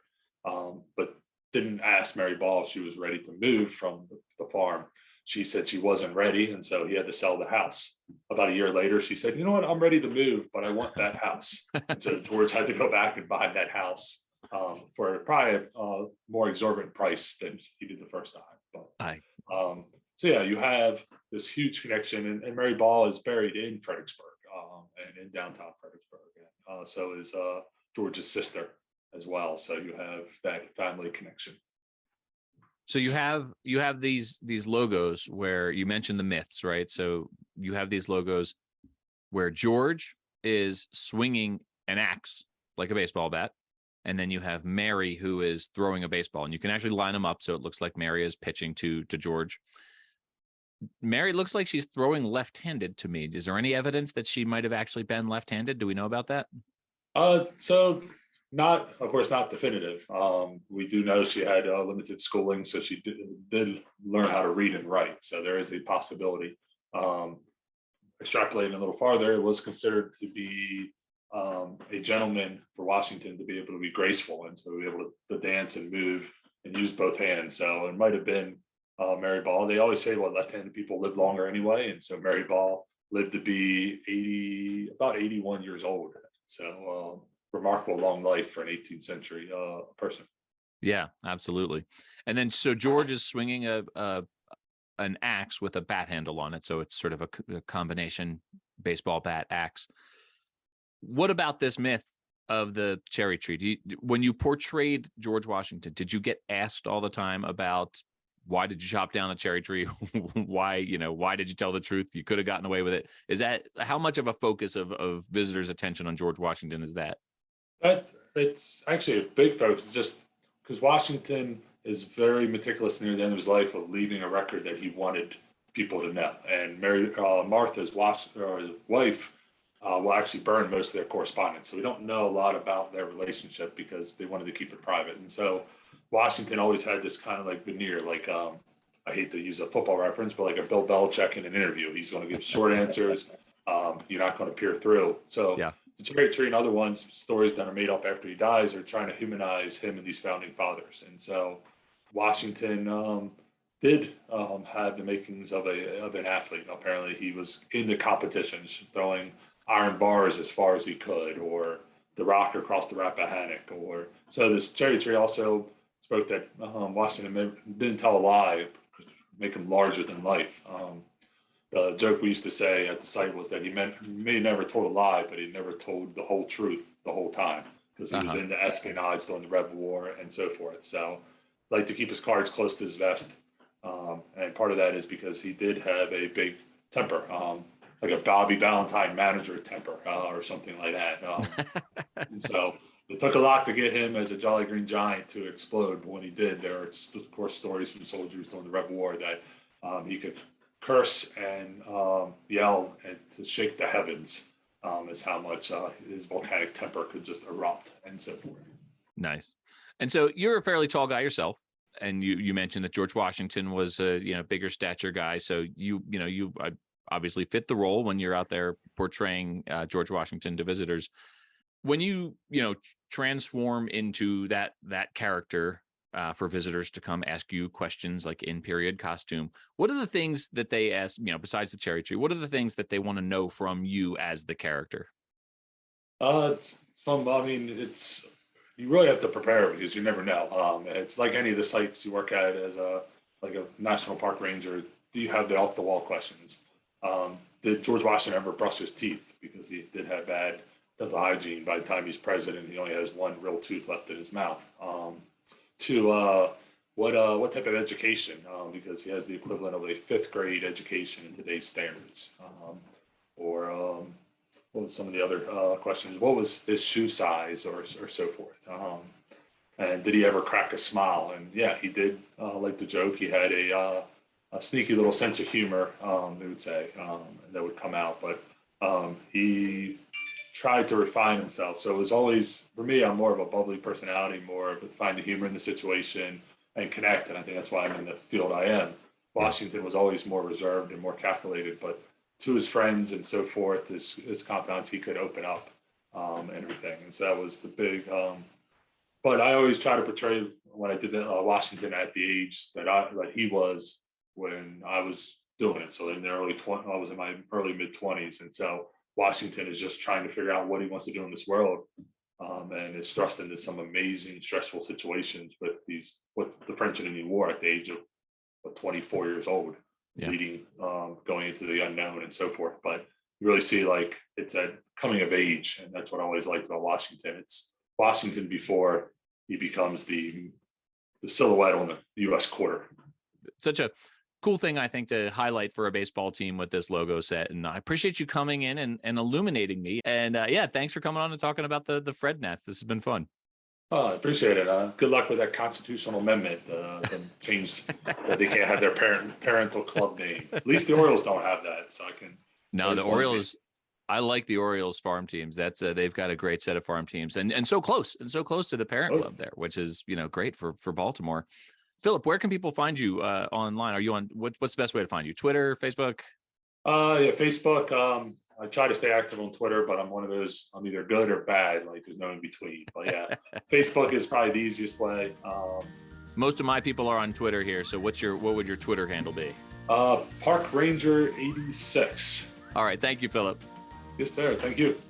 but didn't ask Mary Ball if she was ready to move from the farm. She said she wasn't ready, and so he had to sell the house. About a year later, she said, "You know what? I'm ready to move, but I want that house." And so George had to go back and buy that house for probably a more exorbitant price than he did the first time. But so yeah, you have this huge connection, and Mary Ball is buried in Fredericksburg and in downtown Fredericksburg. So is George's sister as well. So you have that family connection. So you have these logos where you mentioned the myths, right? So you have these logos where George is swinging an axe like a baseball bat, and then you have Mary who is throwing a baseball, and you can actually line them up so it looks like Mary is pitching to George. Mary looks like she's throwing left-handed to me. Is there any evidence that she might have actually been left-handed? Do we know about that? So not, of course, not definitive. We do know she had limited schooling, so she did learn how to read and write. So there is a possibility. Extrapolating a little farther, it was considered to be a gentleman for Washington to be able to be graceful and to be able to dance and move and use both hands. So it might have been Mary Ball. They always say, well, left-handed people live longer anyway. And so Mary Ball lived to be about 81 years old. So remarkable long life for an 18th century person. Yeah, absolutely. And then so George is swinging an axe with a bat handle on it. So it's sort of a combination baseball bat axe. What about this myth of the cherry tree? When you portrayed George Washington, did you get asked all the time about why did you chop down a cherry tree? why did you tell the truth? You could have gotten away with it. Is that how much of a focus of visitors' attention on George Washington is that? It's actually a big focus, just because Washington is very meticulous near the end of his life of leaving a record that he wanted people to know. And Martha's wife will actually burn most of their correspondence. So we don't know a lot about their relationship because they wanted to keep it private. And so Washington always had this kind of like veneer, like I hate to use a football reference, but like a Bill Belichick in an interview, he's going to give short answers. You're not going to peer through. So the cherry tree and other ones, stories that are made up after he dies, are trying to humanize him and these founding fathers. And so Washington did have the makings of an athlete. Apparently, he was in the competitions, throwing iron bars as far as he could, or the rock across the Rappahannock. Or so this cherry tree also spoke that Washington didn't tell a lie, make him larger than life. The joke we used to say at the site was that he may never told a lie, but he never told the whole truth the whole time, because he was into espionage during the Red War and so forth. So like to keep his cards close to his vest. And part of that is because he did have a big temper, like a Bobby Valentine manager temper or something like that. And so it took a lot to get him as a Jolly Green Giant to explode. But when he did, there are, of course, stories from soldiers during the Red War that he could curse and yell and to shake the heavens is how much his volcanic temper could just erupt and so forth. Nice. And so you're a fairly tall guy yourself, and you mentioned that George Washington was a bigger stature guy. So you obviously fit the role when you're out there portraying George Washington to visitors. When you transform into that character for visitors to come ask you questions, like in period costume, what are the things that they ask? Besides the cherry tree, what are the things that they want to know from you as the character? It's fun. I mean, you really have to prepare because you never know. It's like any of the sites you work at as a national park ranger. Do you have the off the wall questions? Did George Washington ever brush his teeth? Because he did have bad dental hygiene. By the time he's president, he only has one real tooth left in his mouth. What type of education? Because he has the equivalent of a 5th grade education in today's standards. What was some of the other questions? What was his shoe size or so forth? And did he ever crack a smile? And yeah, he did like the joke. He had a sneaky little sense of humor, they would say, that would come out. But he tried to refine himself. So it was always, for me, I'm more of a bubbly personality, more of find the humor in the situation and connect. And I think that's why I'm in the field I am. Washington was always more reserved and more calculated, but to his friends and so forth, his confidants, he could open up and everything. And so that was the big, but I always try to portray when I did Washington at the age that he was when I was doing it. So in the early 20s, I was in my early mid-20s. And so Washington is just trying to figure out what he wants to do in this world, and is thrust into some amazing, stressful situations with the French and Indian War at the age of 24 years old. Leading, going into the unknown and so forth. But you really see it's a coming of age, and that's what I always liked about Washington. It's Washington before he becomes the silhouette on the U.S. quarter. Such a cool thing, I think, to highlight for a baseball team with this logo set. And I appreciate you coming in and illuminating me. And thanks for coming on and talking about the FredNats. This has been fun. Oh, I appreciate it. Good luck with that constitutional amendment to change that they can't have their parental club name. At least the Orioles don't have that, so I can. No, the Orioles. I like the Orioles farm teams. That's they've got a great set of farm teams, and so close to the parent club there, which is great for Baltimore. Phillip, where can people find you online? Are you on what's the best way to find you? Twitter, Facebook? Facebook. I try to stay active on Twitter, but I'm one of those, I'm either good or bad. There's no in between. But yeah, Facebook is probably the easiest way. Most of my people are on Twitter here. So what would your Twitter handle be? Park Ranger 86. All right. Thank you, Phillip. Yes, sir. Thank you.